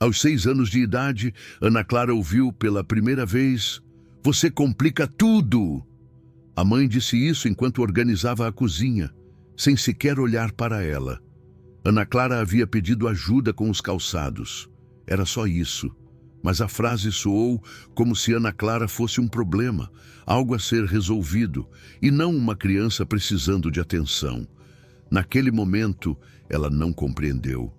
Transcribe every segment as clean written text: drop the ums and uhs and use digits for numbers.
Aos 6 anos de idade, Ana Clara ouviu pela primeira vez: "Você complica tudo!" A mãe disse isso enquanto organizava a cozinha, sem sequer olhar para ela. Ana Clara havia pedido ajuda com os calçados. Era só isso. Mas a frase soou como se Ana Clara fosse um problema, algo a ser resolvido, e não uma criança precisando de atenção. Naquele momento, ela não compreendeu.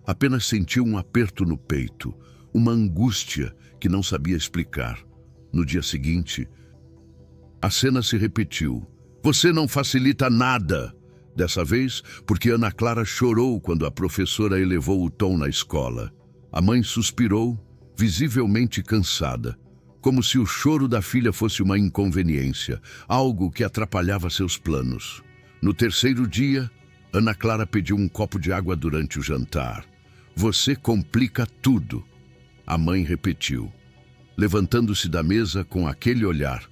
Apenas sentiu um aperto no peito, uma angústia que não sabia explicar. No dia seguinte, a cena se repetiu. "Você não facilita nada!" Dessa vez, porque Ana Clara chorou quando a professora elevou o tom na escola. A mãe suspirou, visivelmente cansada, como se o choro da filha fosse uma inconveniência, algo que atrapalhava seus planos. No terceiro dia, Ana Clara pediu um copo de água durante o jantar. "Você complica tudo", a mãe repetiu, levantando-se da mesa com aquele olhar,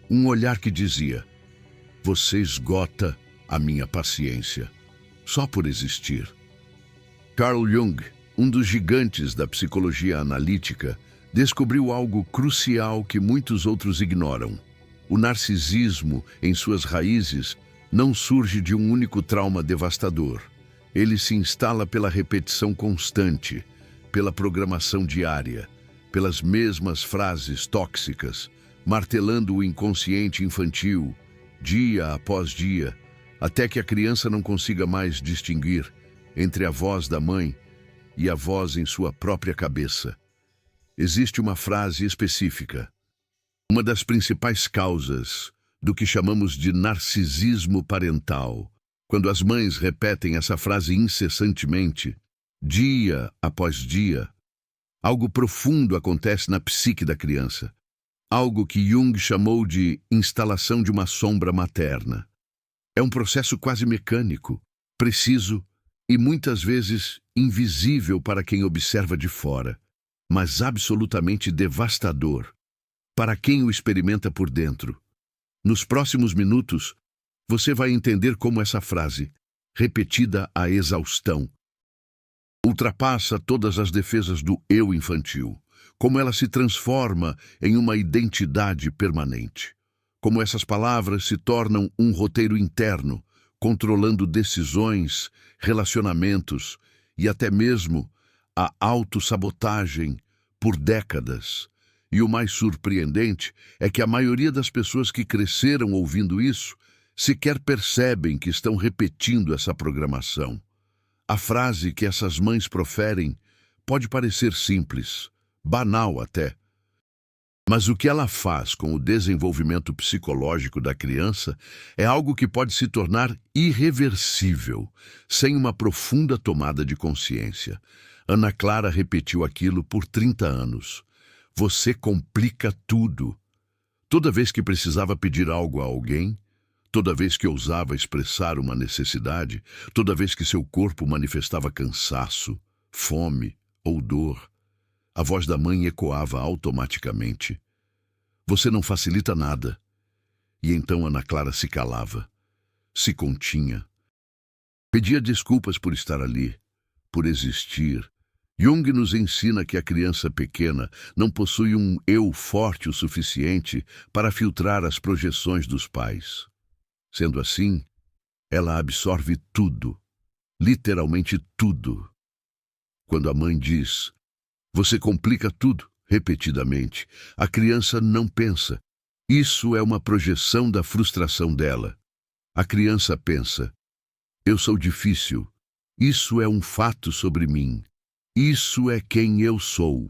um olhar que dizia: "Você esgota a minha paciência, só por existir." Carl Jung, um dos gigantes da psicologia analítica, descobriu algo crucial que muitos outros ignoram. O narcisismo, em suas raízes, não surge de um único trauma devastador. Ele se instala pela repetição constante, pela programação diária, pelas mesmas frases tóxicas, martelando o inconsciente infantil, dia após dia, até que a criança não consiga mais distinguir entre a voz da mãe e a voz em sua própria cabeça. Existe uma frase específica. Uma das principais causas do que chamamos de narcisismo parental, quando as mães repetem essa frase incessantemente, dia após dia, algo profundo acontece na psique da criança. Algo que Jung chamou de instalação de uma sombra materna. É um processo quase mecânico, preciso e muitas vezes invisível para quem observa de fora, mas absolutamente devastador para quem o experimenta por dentro. Nos próximos minutos, você vai entender como essa frase, repetida à exaustão, ultrapassa todas as defesas do eu infantil, como ela se transforma em uma identidade permanente, como essas palavras se tornam um roteiro interno, controlando decisões, relacionamentos e até mesmo a autossabotagem por décadas. E o mais surpreendente é que a maioria das pessoas que cresceram ouvindo isso sequer percebem que estão repetindo essa programação. A frase que essas mães proferem pode parecer simples, banal até. Mas o que ela faz com o desenvolvimento psicológico da criança é algo que pode se tornar irreversível, sem uma profunda tomada de consciência. Ana Clara repetiu aquilo por 30 anos. Você complica tudo. Toda vez que precisava pedir algo a alguém, toda vez que ousava expressar uma necessidade, toda vez que seu corpo manifestava cansaço, fome ou dor, a voz da mãe ecoava automaticamente. Você não facilita nada. E então Ana Clara se calava, se continha. Pedia desculpas por estar ali, por existir. Jung nos ensina que a criança pequena não possui um eu forte o suficiente para filtrar as projeções dos pais. Sendo assim, ela absorve tudo, literalmente tudo. Quando a mãe diz, "Você complica tudo", repetidamente, a criança não pensa. Isso é uma projeção da frustração dela. A criança pensa, "Eu sou difícil. Isso é um fato sobre mim. Isso é quem eu sou."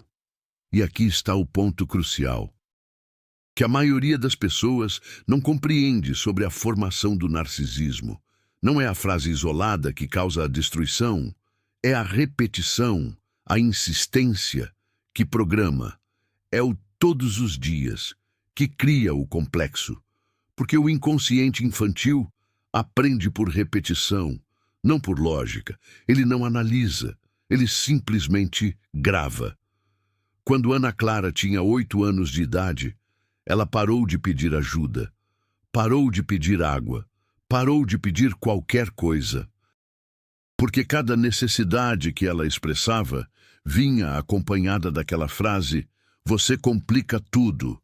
E aqui está o ponto crucial, que a maioria das pessoas não compreende sobre a formação do narcisismo. Não é a frase isolada que causa a destruição, é a repetição, a insistência que programa. É o todos os dias que cria o complexo, porque o inconsciente infantil aprende por repetição, não por lógica. Ele não analisa, ele simplesmente grava. Quando Ana Clara tinha 8 anos de idade, ela parou de pedir ajuda, parou de pedir água, parou de pedir qualquer coisa. Porque cada necessidade que ela expressava vinha acompanhada daquela frase: "Você complica tudo."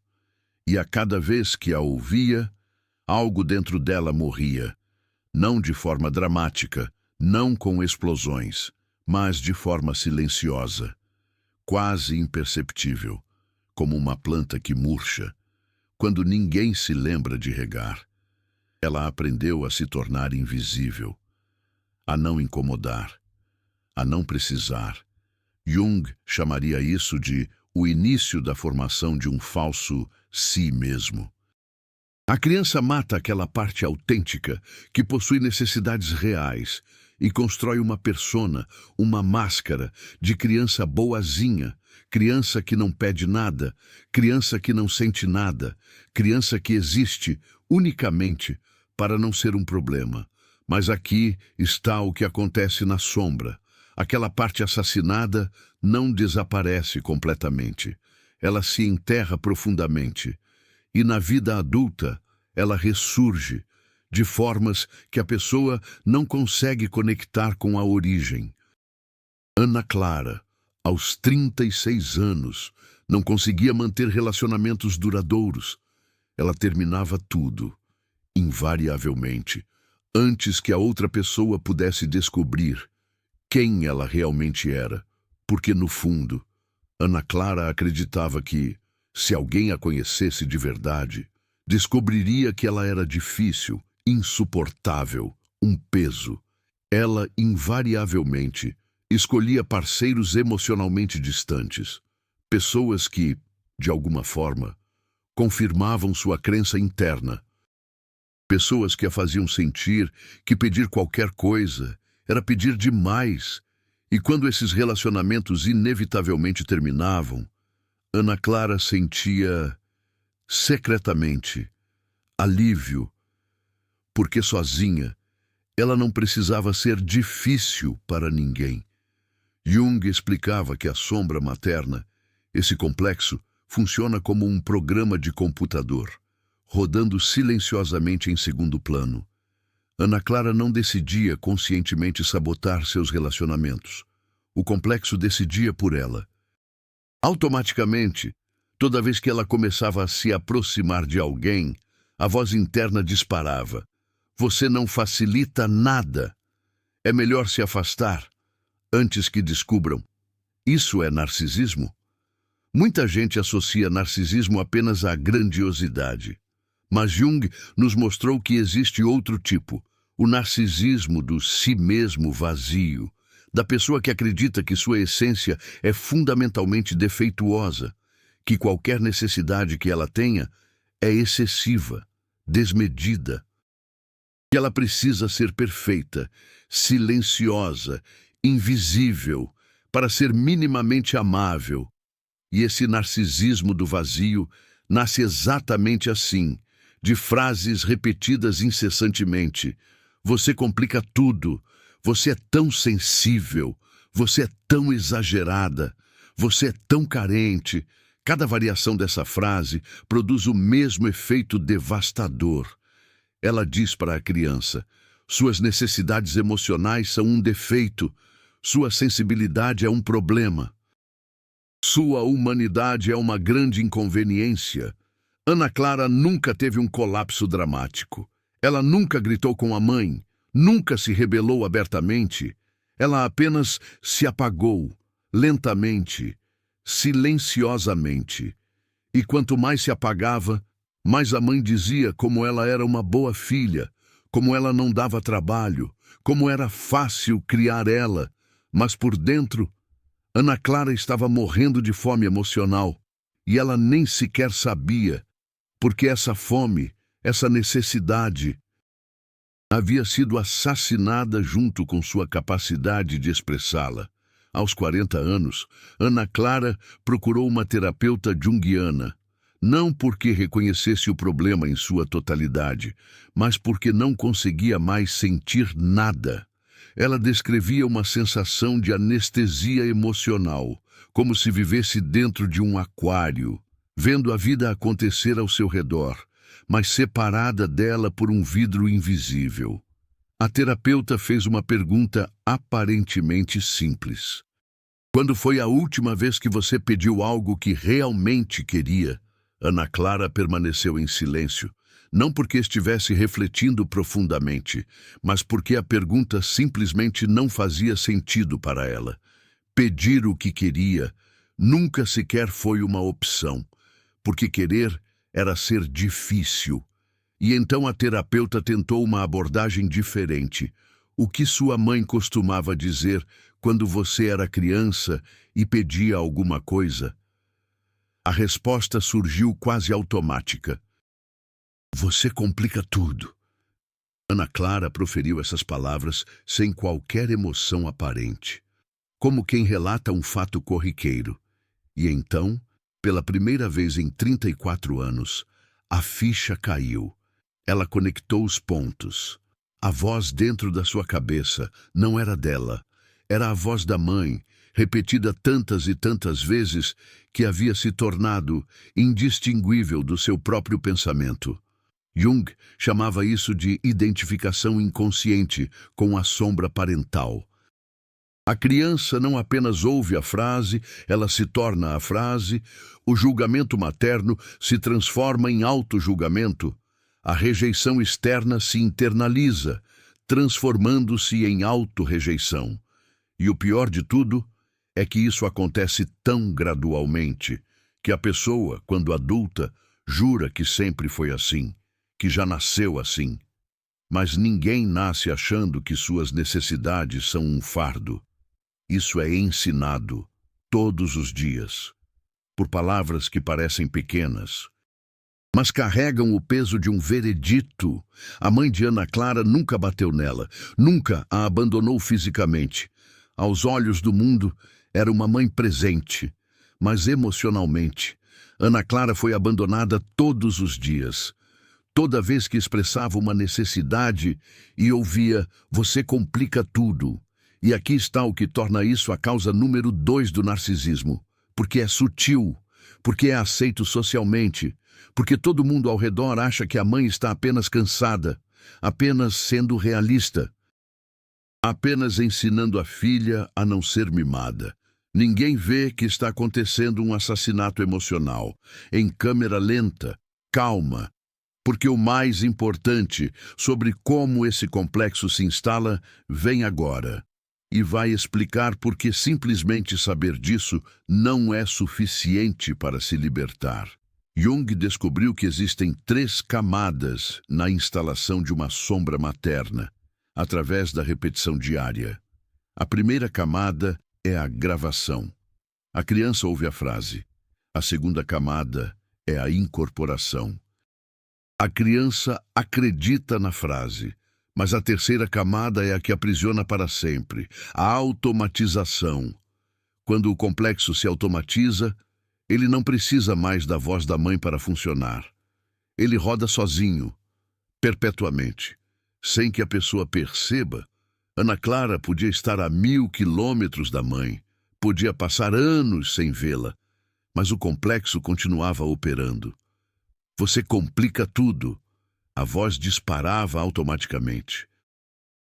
E a cada vez que a ouvia, algo dentro dela morria. Não de forma dramática, não com explosões, mas de forma silenciosa, quase imperceptível, como uma planta que murcha, quando ninguém se lembra de regar. Ela aprendeu a se tornar invisível, a não incomodar, a não precisar. Jung chamaria isso de o início da formação de um falso si mesmo. A criança mata aquela parte autêntica que possui necessidades reais e constrói uma persona, uma máscara de criança boazinha, criança que não pede nada, criança que não sente nada, criança que existe unicamente para não ser um problema. Mas aqui está o que acontece na sombra. Aquela parte assassinada não desaparece completamente. Ela se enterra profundamente. E na vida adulta, ela ressurge de formas que a pessoa não consegue conectar com a origem. Ana Clara, aos 36 anos, não conseguia manter relacionamentos duradouros. Ela terminava tudo, invariavelmente, antes que a outra pessoa pudesse descobrir quem ela realmente era, porque, no fundo, Ana Clara acreditava que, se alguém a conhecesse de verdade, descobriria que ela era difícil, insuportável, um peso. Ela, invariavelmente, escolhia parceiros emocionalmente distantes, pessoas que, de alguma forma, confirmavam sua crença interna, pessoas que a faziam sentir que pedir qualquer coisa era pedir demais, e quando esses relacionamentos inevitavelmente terminavam, Ana Clara sentia, secretamente, alívio, porque sozinha ela não precisava ser difícil para ninguém. Jung explicava que a sombra materna, esse complexo, funciona como um programa de computador, rodando silenciosamente em segundo plano. Ana Clara não decidia conscientemente sabotar seus relacionamentos. O complexo decidia por ela. Automaticamente, toda vez que ela começava a se aproximar de alguém, a voz interna disparava: "Você não facilita nada. É melhor se afastar, antes que descubram." Isso é narcisismo? Muita gente associa narcisismo apenas à grandiosidade. Mas Jung nos mostrou que existe outro tipo, o narcisismo do si mesmo vazio, da pessoa que acredita que sua essência é fundamentalmente defeituosa, que qualquer necessidade que ela tenha é excessiva, desmedida, que ela precisa ser perfeita, silenciosa, invisível, para ser minimamente amável. E esse narcisismo do vazio nasce exatamente assim, de frases repetidas incessantemente. Você complica tudo. Você é tão sensível. Você é tão exagerada. Você é tão carente. Cada variação dessa frase produz o mesmo efeito devastador. Ela diz para a criança: suas necessidades emocionais são um defeito. Sua sensibilidade é um problema. Sua humanidade é uma grande inconveniência. Ana Clara nunca teve um colapso dramático. Ela nunca gritou com a mãe, nunca se rebelou abertamente. Ela apenas se apagou, lentamente, silenciosamente. E quanto mais se apagava, mais a mãe dizia como ela era uma boa filha, como ela não dava trabalho, como era fácil criar ela. Mas por dentro, Ana Clara estava morrendo de fome emocional, e ela nem sequer sabia, porque essa fome, essa necessidade, havia sido assassinada junto com sua capacidade de expressá-la. Aos 40 anos, Ana Clara procurou uma terapeuta junguiana, não porque reconhecesse o problema em sua totalidade, mas porque não conseguia mais sentir nada. Ela descrevia uma sensação de anestesia emocional, como se vivesse dentro de um aquário, vendo a vida acontecer ao seu redor, mas separada dela por um vidro invisível. A terapeuta fez uma pergunta aparentemente simples: Quando foi a última vez que você pediu algo que realmente queria? Ana Clara permaneceu em silêncio, não porque estivesse refletindo profundamente, mas porque a pergunta simplesmente não fazia sentido para ela. Pedir o que queria nunca sequer foi uma opção, porque querer era ser difícil. E então a terapeuta tentou uma abordagem diferente. O que sua mãe costumava dizer quando você era criança e pedia alguma coisa? A resposta surgiu quase automática. Você complica tudo. Ana Clara proferiu essas palavras sem qualquer emoção aparente, como quem relata um fato corriqueiro. E então, pela primeira vez em 34 anos, a ficha caiu. Ela conectou os pontos. A voz dentro da sua cabeça não era dela. Era a voz da mãe, repetida tantas e tantas vezes que havia se tornado indistinguível do seu próprio pensamento. Jung chamava isso de identificação inconsciente com a sombra parental. A criança não apenas ouve a frase, ela se torna a frase, o julgamento materno se transforma em auto-julgamento, a rejeição externa se internaliza, transformando-se em auto-rejeição. E o pior de tudo é que isso acontece tão gradualmente que a pessoa, quando adulta, jura que sempre foi assim, que já nasceu assim. Mas ninguém nasce achando que suas necessidades são um fardo. Isso é ensinado todos os dias, por palavras que parecem pequenas, mas carregam o peso de um veredito. A mãe de Ana Clara nunca bateu nela, nunca a abandonou fisicamente. Aos olhos do mundo, era uma mãe presente, mas emocionalmente, Ana Clara foi abandonada todos os dias. Toda vez que expressava uma necessidade e ouvia, você complica tudo. E aqui está o que torna isso a causa número 2 do narcisismo. Porque é sutil, porque é aceito socialmente, porque todo mundo ao redor acha que a mãe está apenas cansada, apenas sendo realista, apenas ensinando a filha a não ser mimada. Ninguém vê que está acontecendo um assassinato emocional, em câmera lenta, calma, porque o mais importante sobre como esse complexo se instala vem agora. E vai explicar por que simplesmente saber disso não é suficiente para se libertar. Jung descobriu que existem 3 camadas na instalação de uma sombra materna, através da repetição diária. A primeira camada é a gravação. A criança ouve a frase. A segunda camada é a incorporação. A criança acredita na frase. Mas a terceira camada é a que aprisiona para sempre, a automatização. Quando o complexo se automatiza, ele não precisa mais da voz da mãe para funcionar. Ele roda sozinho, perpetuamente. Sem que a pessoa perceba, Ana Clara podia estar a 1000 quilômetros da mãe, podia passar anos sem vê-la, mas o complexo continuava operando. Você complica tudo. A voz disparava automaticamente.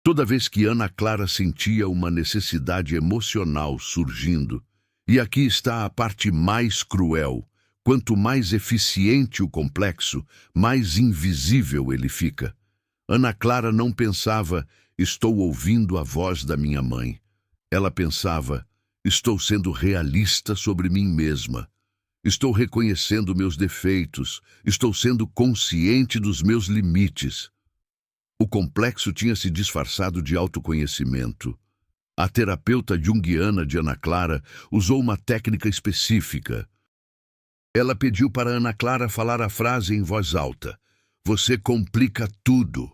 Toda vez que Ana Clara sentia uma necessidade emocional surgindo, e aqui está a parte mais cruel, quanto mais eficiente o complexo, mais invisível ele fica. Ana Clara não pensava, estou ouvindo a voz da minha mãe. Ela pensava, estou sendo realista sobre mim mesma. Estou reconhecendo meus defeitos, estou sendo consciente dos meus limites. O complexo tinha se disfarçado de autoconhecimento. A terapeuta junguiana de Ana Clara usou uma técnica específica. Ela pediu para Ana Clara falar a frase em voz alta. Você complica tudo,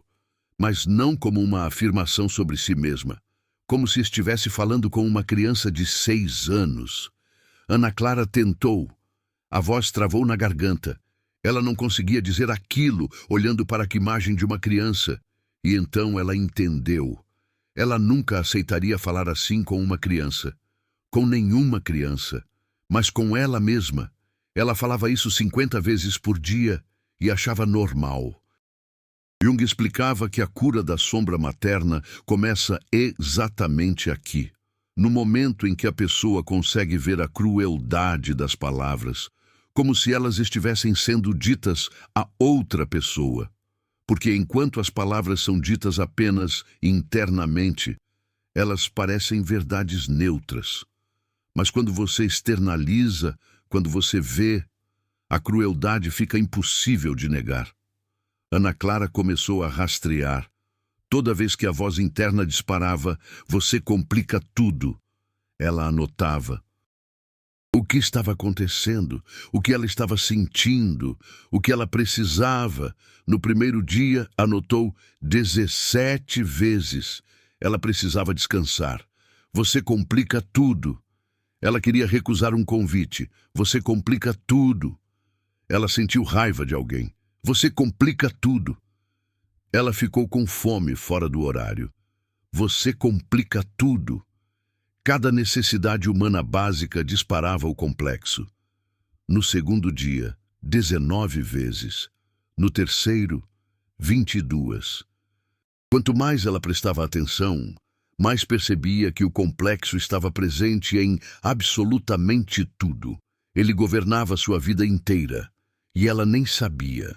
mas não como uma afirmação sobre si mesma, como se estivesse falando com uma criança de 6 anos. Ana Clara tentou. A voz travou na garganta. Ela não conseguia dizer aquilo, olhando para a imagem de uma criança. E então ela entendeu. Ela nunca aceitaria falar assim com uma criança. Com nenhuma criança. Mas com ela mesma. Ela falava isso 50 vezes por dia e achava normal. Jung explicava que a cura da sombra materna começa exatamente aqui. no momento em que a pessoa consegue ver a crueldade das palavras, como se elas estivessem sendo ditas a outra pessoa. Porque enquanto as palavras são ditas apenas internamente, elas parecem verdades neutras. Mas quando você externaliza, quando você vê, a crueldade fica impossível de negar. Ana Clara começou a rastrear. Toda vez que a voz interna disparava, você complica tudo. Ela anotava. O que estava acontecendo, o que ela estava sentindo, o que ela precisava. No primeiro dia, anotou 17 vezes. Ela precisava descansar. Você complica tudo. Ela queria recusar um convite. Você complica tudo. Ela sentiu raiva de alguém. Você complica tudo. Ela ficou com fome fora do horário. Você complica tudo. Cada necessidade humana básica disparava o complexo. No segundo dia, 19 vezes. No terceiro, 22. Quanto mais ela prestava atenção, mais percebia que o complexo estava presente em absolutamente tudo. Ele governava sua vida inteira, e ela nem sabia.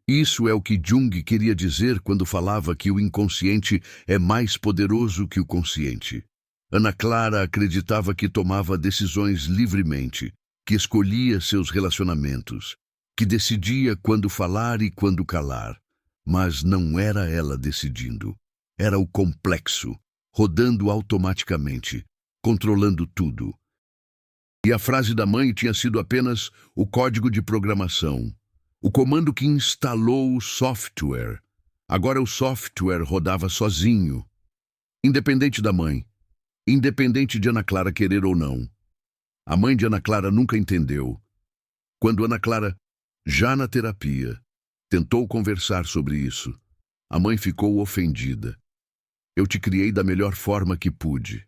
Isso é o que Jung queria dizer quando falava que o inconsciente é mais poderoso que o consciente. Ana Clara acreditava que tomava decisões livremente, que escolhia seus relacionamentos, que decidia quando falar e quando calar. Mas não era ela decidindo. Era o complexo, rodando automaticamente, controlando tudo. E a frase da mãe tinha sido apenas o código de programação, o comando que instalou o software. Agora o software rodava sozinho, independente da mãe. Independente de Ana Clara querer ou não. A mãe de Ana Clara nunca entendeu. Quando Ana Clara, já na terapia, tentou conversar sobre isso, a mãe ficou ofendida. Eu te criei da melhor forma que pude.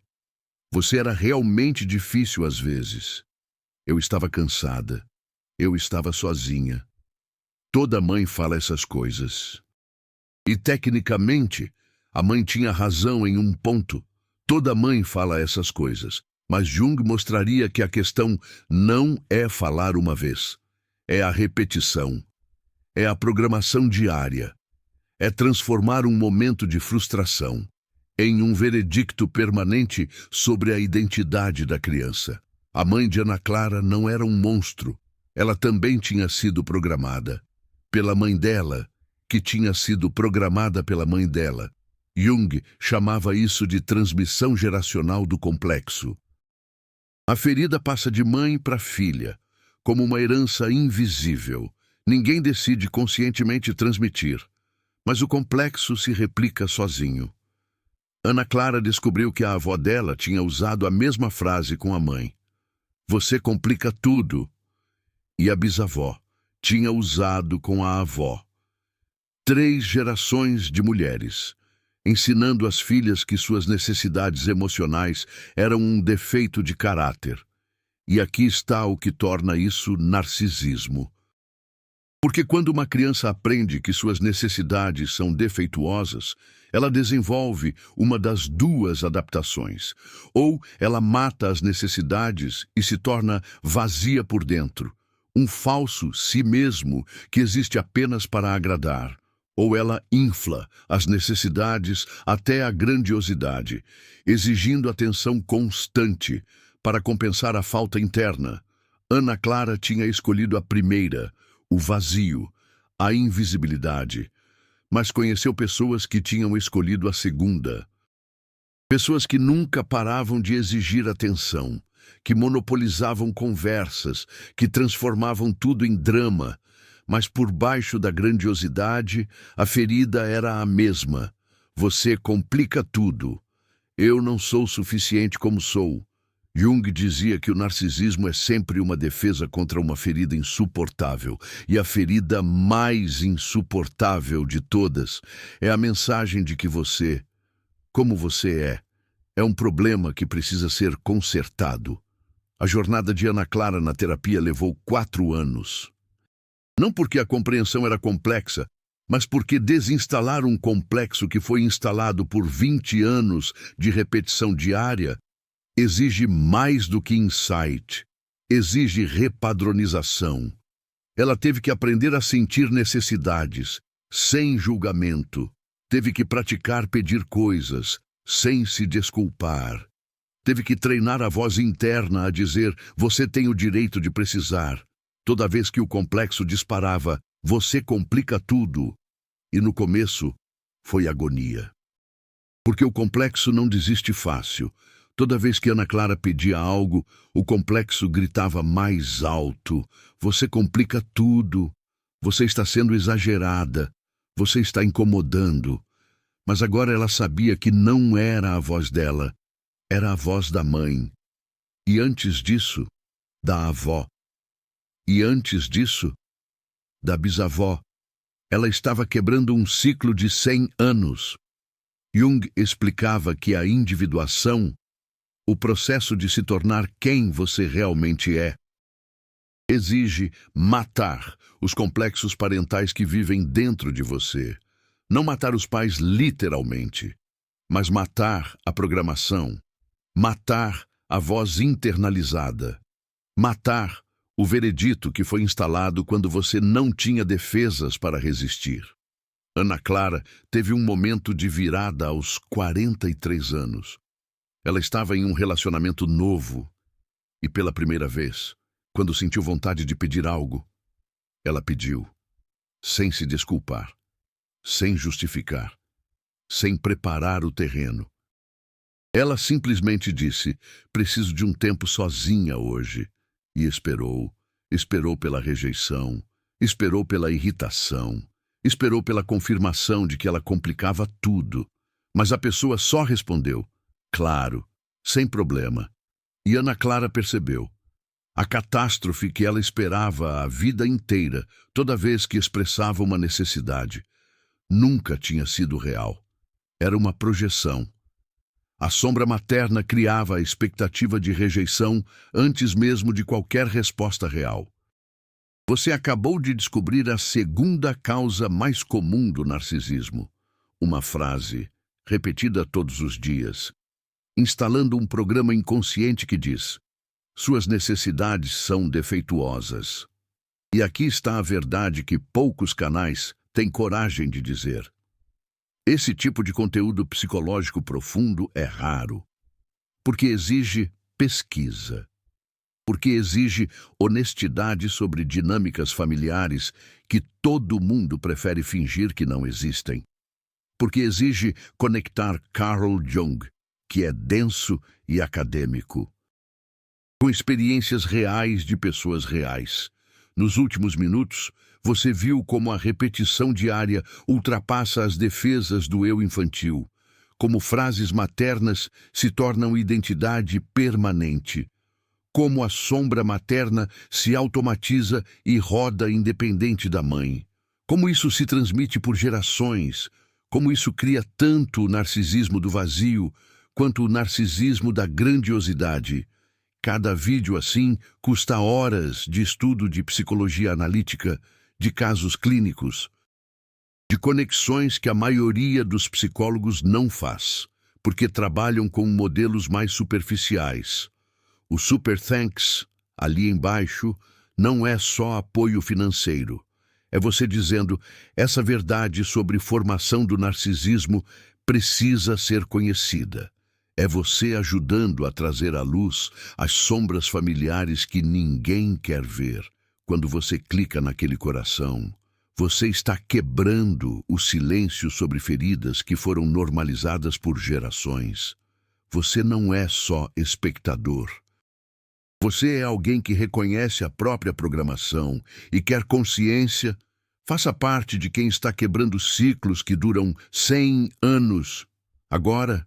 Você era realmente difícil às vezes. Eu estava cansada. Eu estava sozinha. Toda mãe fala essas coisas. E tecnicamente, a mãe tinha razão em um ponto. Toda mãe fala essas coisas, mas Jung mostraria que a questão não é falar uma vez. É a repetição. É a programação diária. É transformar um momento de frustração em um veredicto permanente sobre a identidade da criança. A mãe de Ana Clara não era um monstro. Ela também tinha sido programada pela mãe dela, que tinha sido programada pela mãe dela. Jung chamava isso de transmissão geracional do complexo. A ferida passa de mãe para filha, como uma herança invisível. Ninguém decide conscientemente transmitir, mas o complexo se replica sozinho. Ana Clara descobriu que a avó dela tinha usado a mesma frase com a mãe. Você complica tudo. E a bisavó tinha usado com a avó. 3 gerações de mulheres, ensinando às filhas que suas necessidades emocionais eram um defeito de caráter. E aqui está o que torna isso narcisismo. Porque quando uma criança aprende que suas necessidades são defeituosas, ela desenvolve uma das 2 adaptações. Ou ela mata as necessidades e se torna vazia por dentro, um falso si mesmo que existe apenas para agradar. Ou ela infla as necessidades até a grandiosidade, exigindo atenção constante para compensar a falta interna. Ana Clara tinha escolhido a primeira, o vazio, a invisibilidade, mas conheceu pessoas que tinham escolhido a segunda. Pessoas que nunca paravam de exigir atenção, que monopolizavam conversas, que transformavam tudo em drama. Mas por baixo da grandiosidade, a ferida era a mesma. Você complica tudo. Eu não sou suficiente como sou. Jung dizia que o narcisismo é sempre uma defesa contra uma ferida insuportável. E a ferida mais insuportável de todas é a mensagem de que você, como você é um problema que precisa ser consertado. A jornada de Ana Clara na terapia levou 4 anos. Não porque a compreensão era complexa, mas porque desinstalar um complexo que foi instalado por 20 anos de repetição diária exige mais do que insight, exige repadronização. Ela teve que aprender a sentir necessidades, sem julgamento. Teve que praticar pedir coisas, sem se desculpar. Teve que treinar a voz interna a dizer: você tem o direito de precisar. Toda vez que o complexo disparava: você complica tudo. E no começo, foi agonia. Porque o complexo não desiste fácil. Toda vez que Ana Clara pedia algo, o complexo gritava mais alto: você complica tudo. Você está sendo exagerada. Você está incomodando. Mas agora ela sabia que não era a voz dela. Era a voz da mãe. E antes disso, da avó. E antes disso, da bisavó. Ela estava quebrando um ciclo de 100 anos. Jung explicava que a individuação, o processo de se tornar quem você realmente é, exige matar os complexos parentais que vivem dentro de você. Não matar os pais literalmente, mas matar a programação, matar a voz internalizada, matar o veredito que foi instalado quando você não tinha defesas para resistir. Ana Clara teve um momento de virada aos 43 anos. Ela estava em um relacionamento novo e, pela primeira vez, quando sentiu vontade de pedir algo, ela pediu, sem se desculpar, sem justificar, sem preparar o terreno. Ela simplesmente disse: preciso de um tempo sozinha hoje. E esperou. Esperou pela rejeição, esperou pela irritação, esperou pela confirmação de que ela complicava tudo. Mas a pessoa só respondeu: claro, sem problema. E Ana Clara percebeu. A catástrofe que ela esperava a vida inteira, toda vez que expressava uma necessidade, nunca tinha sido real. Era uma projeção. A sombra materna criava a expectativa de rejeição antes mesmo de qualquer resposta real. Você acabou de descobrir a segunda causa mais comum do narcisismo. Uma frase, repetida todos os dias, instalando um programa inconsciente que diz: suas necessidades são defeituosas. E aqui está a verdade que poucos canais têm coragem de dizer. Esse tipo de conteúdo psicológico profundo é raro, porque exige pesquisa, porque exige honestidade sobre dinâmicas familiares que todo mundo prefere fingir que não existem, porque exige conectar Carl Jung, que é denso e acadêmico, com experiências reais de pessoas reais. Nos últimos minutos, você viu como a repetição diária ultrapassa as defesas do eu infantil, como frases maternas se tornam identidade permanente, como a sombra materna se automatiza e roda independente da mãe, como isso se transmite por gerações, como isso cria tanto o narcisismo do vazio quanto o narcisismo da grandiosidade. Cada vídeo assim custa horas de estudo de psicologia analítica, de casos clínicos, de conexões que a maioria dos psicólogos não faz, porque trabalham com modelos mais superficiais. O Super Thanks, ali embaixo, não é só apoio financeiro. É você dizendo: essa verdade sobre formação do narcisismo precisa ser conhecida. É você ajudando a trazer à luz as sombras familiares que ninguém quer ver. Quando você clica naquele coração, você está quebrando o silêncio sobre feridas que foram normalizadas por gerações. Você não é só espectador. Você é alguém que reconhece a própria programação e quer consciência. Faça parte de quem está quebrando ciclos que duram 100 anos. Agora,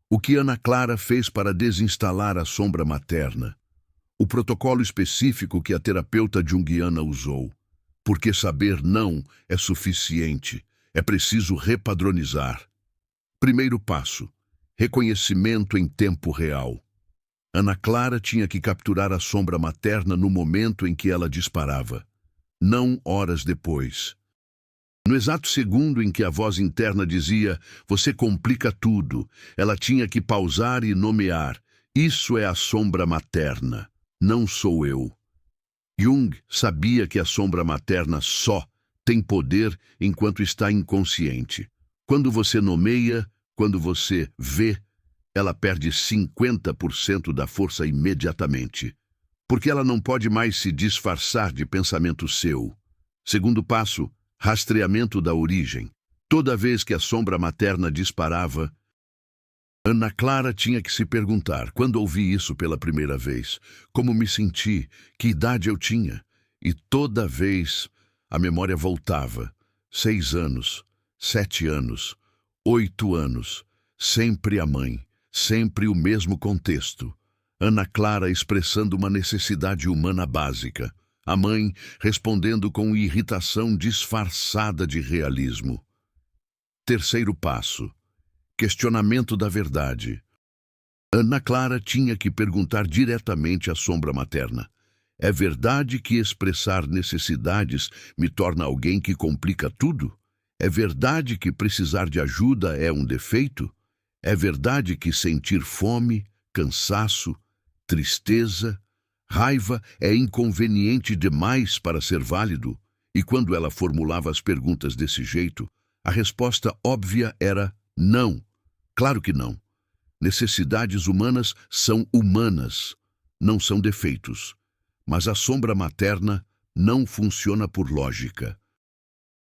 o que Ana Clara fez para desinstalar a sombra materna? O protocolo específico que a terapeuta junguiana usou. Porque saber não é suficiente. É preciso repadronizar. Primeiro passo: reconhecimento em tempo real. Ana Clara tinha que capturar a sombra materna no momento em que ela disparava, não horas depois. No exato segundo em que a voz interna dizia: você complica tudo, ela tinha que pausar e nomear: Isso é a sombra materna, não sou eu. Jung sabia que a sombra materna só tem poder enquanto está inconsciente. Quando você nomeia, quando você vê, ela perde 50% da força imediatamente, porque ela não pode mais se disfarçar de pensamento seu. Segundo passo, rastreamento da origem. Toda vez que a sombra materna disparava, Ana Clara tinha que se perguntar, quando ouvi isso pela primeira vez, como me senti, que idade eu tinha, e toda vez a memória voltava. 6 anos, 7 anos, 8 anos, sempre a mãe, sempre o mesmo contexto. Ana Clara expressando uma necessidade humana básica, a mãe respondendo com irritação disfarçada de realismo. Terceiro passo. Questionamento da verdade. Ana Clara tinha que perguntar diretamente à sombra materna. É verdade que expressar necessidades me torna alguém que complica tudo? É verdade que precisar de ajuda é um defeito? É verdade que sentir fome, cansaço, tristeza, raiva é inconveniente demais para ser válido? E quando ela formulava as perguntas desse jeito, a resposta óbvia era não. Claro que não. Necessidades humanas são humanas, não são defeitos. Mas a sombra materna não funciona por lógica.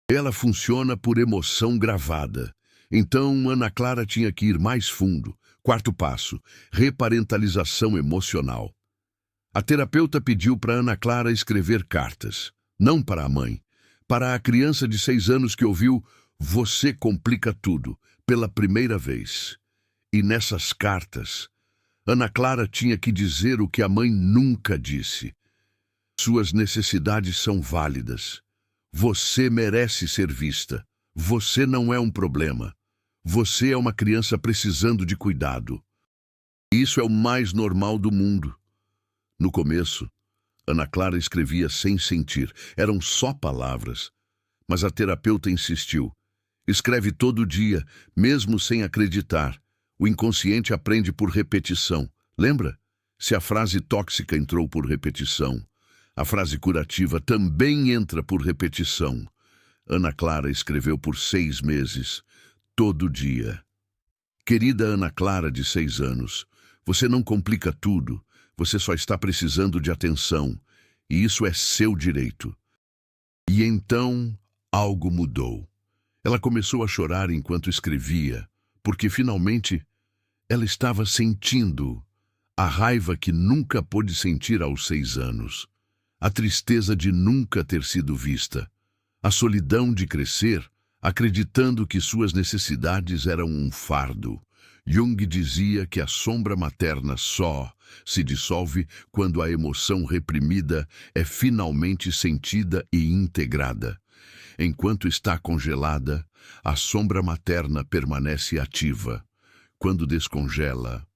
Ela funciona por emoção gravada. Então, Ana Clara tinha que ir mais fundo. Quarto passo, reparentalização emocional. A terapeuta pediu para Ana Clara escrever cartas, não para a mãe, para a criança de 6 anos que ouviu "Você complica tudo" pela primeira vez. E nessas cartas, Ana Clara tinha que dizer o que a mãe nunca disse. Suas necessidades são válidas. Você merece ser vista. Você não é um problema. Você é uma criança precisando de cuidado. Isso é o mais normal do mundo. No começo, Ana Clara escrevia sem sentir. Eram só palavras. Mas a terapeuta insistiu. Escreve todo dia, mesmo sem acreditar. O inconsciente aprende por repetição. Lembra? Se a frase tóxica entrou por repetição, a frase curativa também entra por repetição. Ana Clara escreveu por 6 meses, todo dia. Querida Ana Clara, de 6 anos, você não complica tudo, você só está precisando de atenção, e isso é seu direito. E então, algo mudou. Ela começou a chorar enquanto escrevia, porque finalmente ela estava sentindo a raiva que nunca pôde sentir aos 6 anos. A tristeza de nunca ter sido vista, a solidão de crescer, acreditando que suas necessidades eram um fardo. Jung dizia que a sombra materna só se dissolve quando a emoção reprimida é finalmente sentida e integrada. Enquanto está congelada, a sombra materna permanece ativa. Quando descongela,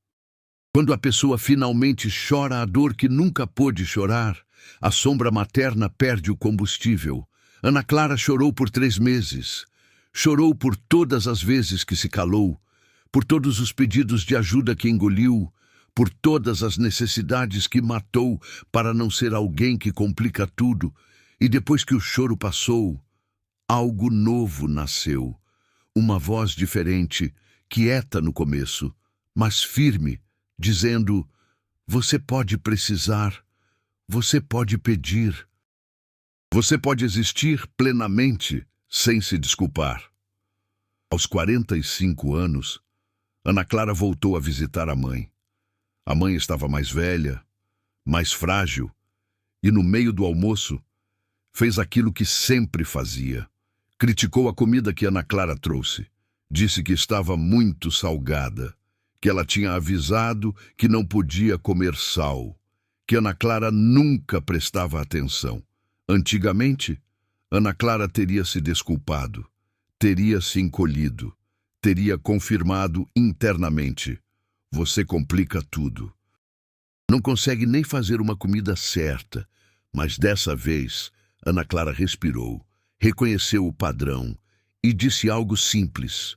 quando a pessoa finalmente chora a dor que nunca pôde chorar, a sombra materna perde o combustível. Ana Clara chorou por 3 meses. Chorou por todas as vezes que se calou, por todos os pedidos de ajuda que engoliu, por todas as necessidades que matou para não ser alguém que complica tudo. E depois que o choro passou, algo novo nasceu. Uma voz diferente, quieta no começo, mas firme, dizendo: você pode precisar. Você pode pedir. Você pode existir plenamente, sem se desculpar. Aos 45 anos, Ana Clara voltou a visitar a mãe. A mãe estava mais velha, mais frágil, e no meio do almoço, fez aquilo que sempre fazia. Criticou a comida que Ana Clara trouxe. Disse que estava muito salgada, que ela tinha avisado que não podia comer sal, que Ana Clara nunca prestava atenção. Antigamente, Ana Clara teria se desculpado, teria se encolhido, teria confirmado internamente: você complica tudo. Não consegue nem fazer uma comida certa, mas dessa vez, Ana Clara respirou, reconheceu o padrão e disse algo simples: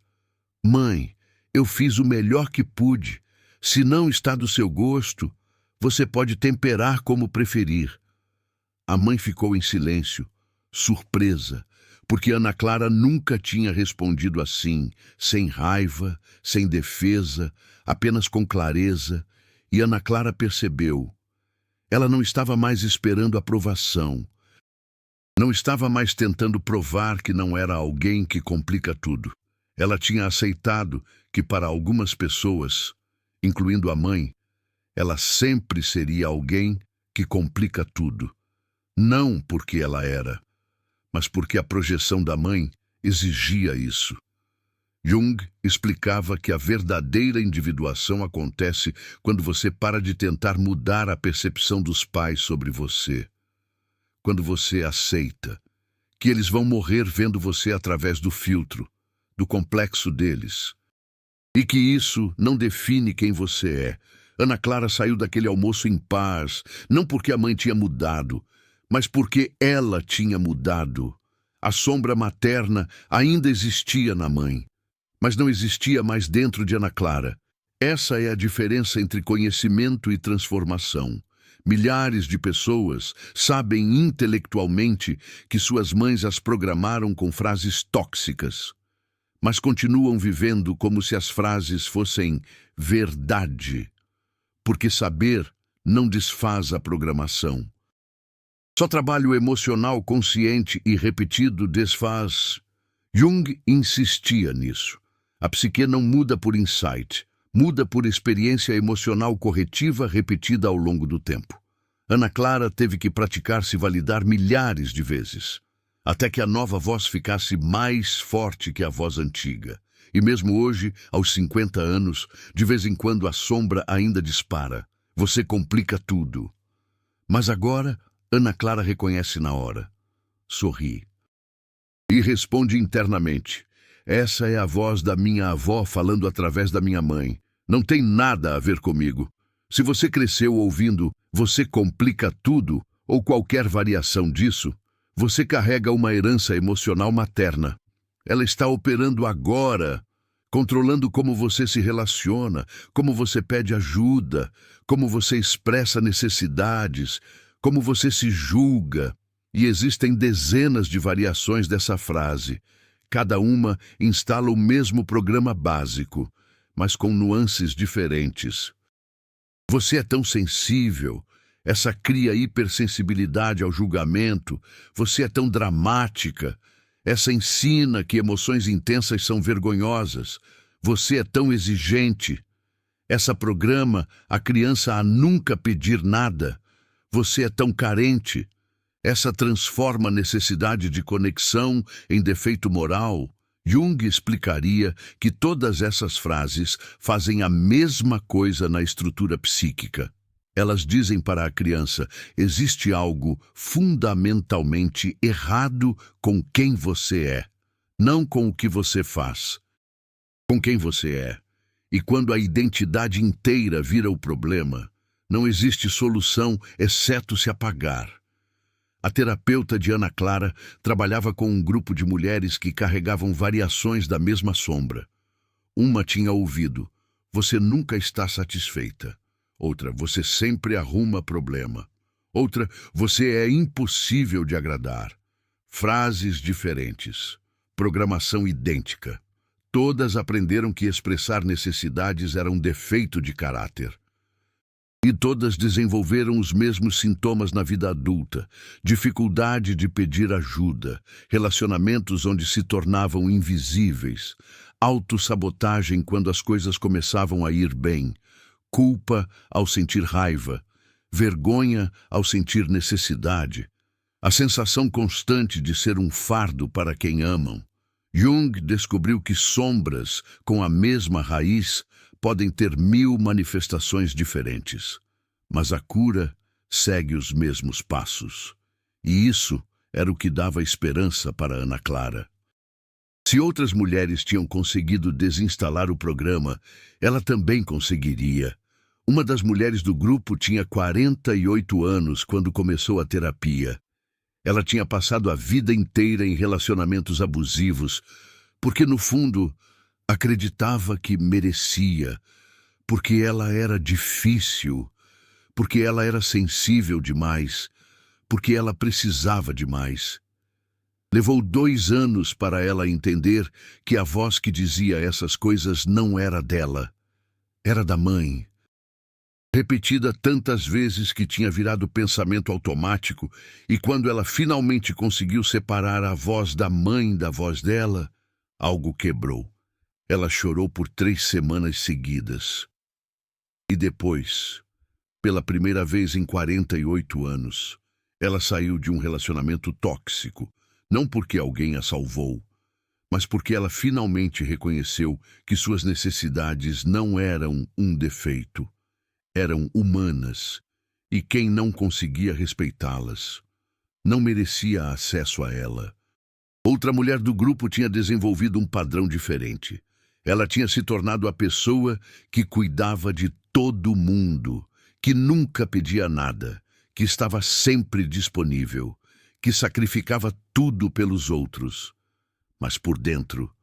mãe, eu fiz o melhor que pude. Se não está do seu gosto, você pode temperar como preferir. A mãe ficou em silêncio, surpresa, porque Ana Clara nunca tinha respondido assim, sem raiva, sem defesa, apenas com clareza, e Ana Clara percebeu. Ela não estava mais esperando aprovação. Não estava mais tentando provar que não era alguém que complica tudo. Ela tinha aceitado que para algumas pessoas, incluindo a mãe, ela sempre seria alguém que complica tudo. Não porque ela era, mas porque a projeção da mãe exigia isso. Jung explicava que a verdadeira individuação acontece quando você para de tentar mudar a percepção dos pais sobre você. Quando você aceita que eles vão morrer vendo você através do filtro, do complexo deles, e que isso não define quem você é. Ana Clara saiu daquele almoço em paz, não porque a mãe tinha mudado, mas porque ela tinha mudado. A sombra materna ainda existia na mãe, mas não existia mais dentro de Ana Clara. Essa é a diferença entre conhecimento e transformação. Milhares de pessoas sabem intelectualmente que suas mães as programaram com frases tóxicas, mas continuam vivendo como se as frases fossem verdade, porque saber não desfaz a programação. Só trabalho emocional consciente e repetido desfaz. Jung insistia nisso. A psique não muda por insight, muda por experiência emocional corretiva repetida ao longo do tempo. Ana Clara teve que praticar se validar milhares de vezes, até que a nova voz ficasse mais forte que a voz antiga. E mesmo hoje, aos 50 anos, de vez em quando a sombra ainda dispara. Você complica tudo. Mas agora, Ana Clara reconhece na hora. Sorri. E responde internamente. Essa é a voz da minha avó falando através da minha mãe. Não tem nada a ver comigo. Se você cresceu ouvindo "você complica tudo" ou qualquer variação disso, você carrega uma herança emocional materna. Ela está operando agora, controlando como você se relaciona, como você pede ajuda, como você expressa necessidades, como você se julga. E existem dezenas de variações dessa frase. Cada uma instala o mesmo programa básico, mas com nuances diferentes. Você é tão sensível, essa cria hipersensibilidade ao julgamento. Você é tão dramática, essa ensina que emoções intensas são vergonhosas. Você é tão exigente, essa programa a criança a nunca pedir nada. Você é tão carente, essa transforma a necessidade de conexão em defeito moral. Jung explicaria que todas essas frases fazem a mesma coisa na estrutura psíquica. Elas dizem para a criança: existe algo fundamentalmente errado com quem você é, não com o que você faz. Com quem você é. E quando a identidade inteira vira o problema, não existe solução exceto se apagar. A terapeuta de Ana Clara trabalhava com um grupo de mulheres que carregavam variações da mesma sombra. Uma tinha ouvido: você nunca está satisfeita. Outra: você sempre arruma problema. Outra: você é impossível de agradar. Frases diferentes, programação idêntica. Todas aprenderam que expressar necessidades era um defeito de caráter. E todas desenvolveram os mesmos sintomas na vida adulta: dificuldade de pedir ajuda, relacionamentos onde se tornavam invisíveis, autossabotagem quando as coisas começavam a ir bem, culpa ao sentir raiva, vergonha ao sentir necessidade, a sensação constante de ser um fardo para quem amam. Jung descobriu que sombras com a mesma raiz podem ter 1000 manifestações diferentes, mas a cura segue os mesmos passos. E isso era o que dava esperança para Ana Clara. Se outras mulheres tinham conseguido desinstalar o programa, ela também conseguiria. Uma das mulheres do grupo tinha 48 anos quando começou a terapia. Ela tinha passado a vida inteira em relacionamentos abusivos, porque no fundo acreditava que merecia, porque ela era difícil, porque ela era sensível demais, porque ela precisava demais. Levou 2 anos para ela entender que a voz que dizia essas coisas não era dela, era da mãe. Repetida tantas vezes que tinha virado pensamento automático, e quando ela finalmente conseguiu separar a voz da mãe da voz dela, algo quebrou. Ela chorou por 3 semanas seguidas. E depois, pela primeira vez em 48 anos, ela saiu de um relacionamento tóxico, não porque alguém a salvou, mas porque ela finalmente reconheceu que suas necessidades não eram um defeito, eram humanas, e quem não conseguia respeitá-las não merecia acesso a ela. Outra mulher do grupo tinha desenvolvido um padrão diferente. Ela tinha se tornado a pessoa que cuidava de todo mundo, que nunca pedia nada, que estava sempre disponível, que sacrificava tudo pelos outros. Mas por dentro,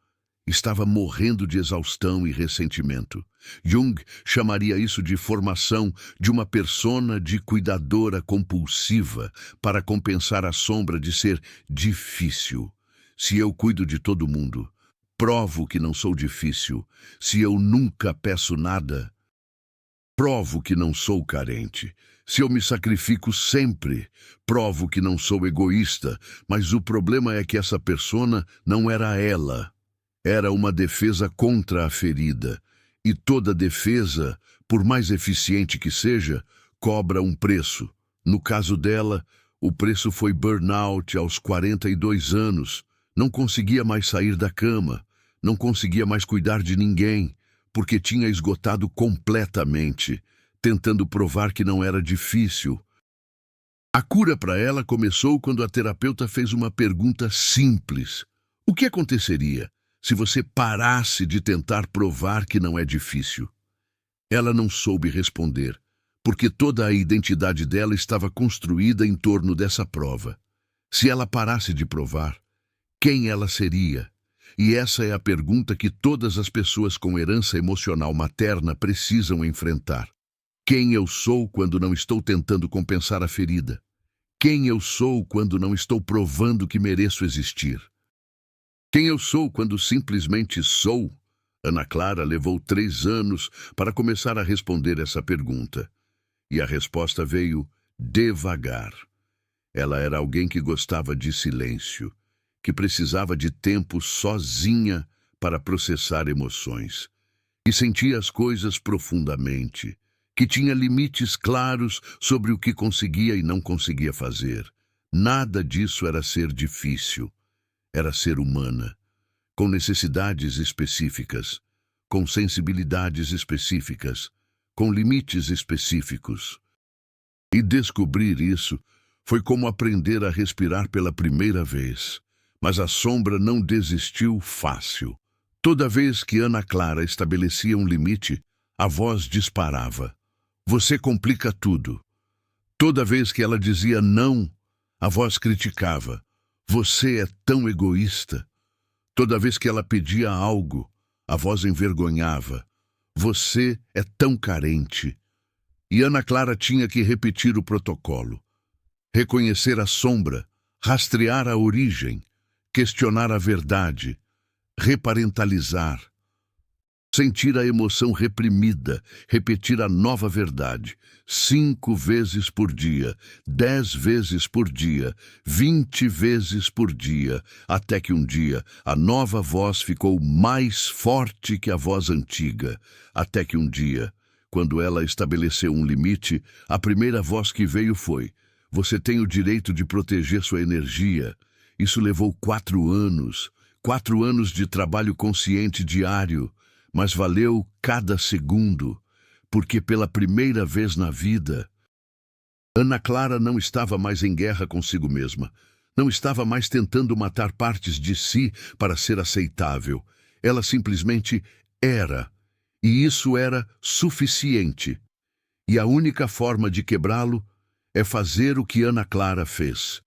estava morrendo de exaustão e ressentimento. Jung chamaria isso de formação de uma persona de cuidadora compulsiva para compensar a sombra de ser difícil. Se eu cuido de todo mundo, provo que não sou difícil. Se eu nunca peço nada, provo que não sou carente. Se eu me sacrifico sempre, provo que não sou egoísta. Mas o problema é que essa persona não era ela. Era uma defesa contra a ferida. E toda defesa, por mais eficiente que seja, cobra um preço. No caso dela, o preço foi burnout aos 42 anos. Não conseguia mais sair da cama. Não conseguia mais cuidar de ninguém, porque tinha esgotado completamente, tentando provar que não era difícil. A cura para ela começou quando a terapeuta fez uma pergunta simples. O que aconteceria se você parasse de tentar provar que não é difícil? Ela não soube responder, porque toda a identidade dela estava construída em torno dessa prova. Se ela parasse de provar, quem ela seria? E essa é a pergunta que todas as pessoas com herança emocional materna precisam enfrentar. Quem eu sou quando não estou tentando compensar a ferida? Quem eu sou quando não estou provando que mereço existir? Quem eu sou quando simplesmente sou? Ana Clara levou 3 anos para começar a responder essa pergunta. E a resposta veio devagar. Ela era alguém que gostava de silêncio, que precisava de tempo sozinha para processar emoções, que sentia as coisas profundamente, que tinha limites claros sobre o que conseguia e não conseguia fazer. Nada disso era ser difícil. Era ser humana, com necessidades específicas, com sensibilidades específicas, com limites específicos. E descobrir isso foi como aprender a respirar pela primeira vez. Mas a sombra não desistiu fácil. Toda vez que Ana Clara estabelecia um limite, a voz disparava. Você complica tudo. Toda vez que ela dizia não, a voz criticava. Você é tão egoísta. Toda vez que ela pedia algo, a voz envergonhava. Você é tão carente. E Ana Clara tinha que repetir o protocolo. Reconhecer a sombra, rastrear a origem, questionar a verdade, reparentalizar, sentir a emoção reprimida, repetir a nova verdade, 5 vezes por dia, 10 vezes por dia, 20 vezes por dia, até que um dia a nova voz ficou mais forte que a voz antiga, até que um dia, quando ela estabeleceu um limite, a primeira voz que veio foi: você tem o direito de proteger sua energia. Isso levou 4 anos, 4 anos de trabalho consciente diário, mas valeu cada segundo, porque pela primeira vez na vida, Ana Clara não estava mais em guerra consigo mesma, não estava mais tentando matar partes de si para ser aceitável. Ela simplesmente era, e isso era suficiente. E a única forma de quebrá-lo é fazer o que Ana Clara fez.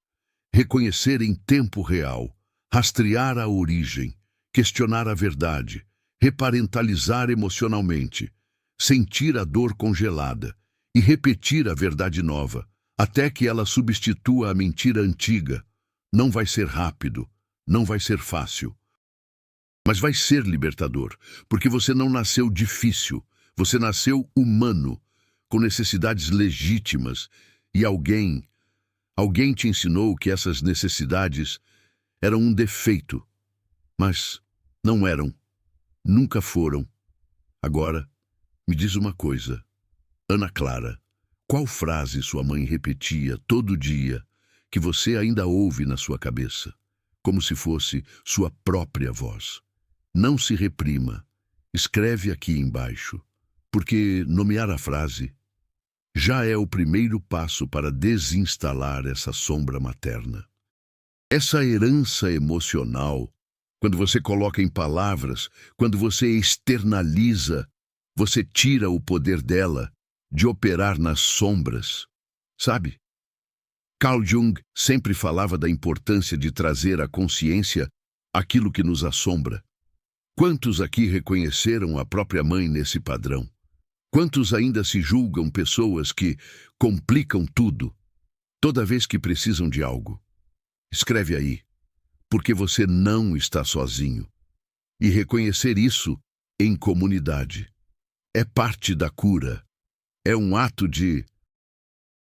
Reconhecer em tempo real, rastrear a origem, questionar a verdade, reparentalizar emocionalmente, sentir a dor congelada e repetir a verdade nova, até que ela substitua a mentira antiga. Não vai ser rápido, não vai ser fácil, mas vai ser libertador, porque você não nasceu difícil, você nasceu humano, com necessidades legítimas, e alguém te ensinou que essas necessidades eram um defeito, mas não eram, nunca foram. Agora, me diz uma coisa, Ana Clara, qual frase sua mãe repetia todo dia que você ainda ouve na sua cabeça, como se fosse sua própria voz? Não se reprima, escreve aqui embaixo, porque nomear a frase já é o primeiro passo para desinstalar essa sombra materna. Essa herança emocional, quando você coloca em palavras, quando você externaliza, você tira o poder dela de operar nas sombras. Sabe? Carl Jung sempre falava da importância de trazer à consciência aquilo que nos assombra. Quantos aqui reconheceram a própria mãe nesse padrão? Quantos ainda se julgam pessoas que complicam tudo, toda vez que precisam de algo? Escreve aí, porque você não está sozinho. E reconhecer isso em comunidade é parte da cura. É um ato de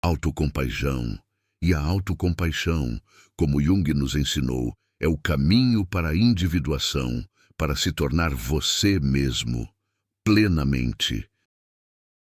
autocompaixão. E a autocompaixão, como Jung nos ensinou, é o caminho para a individuação, para se tornar você mesmo, plenamente.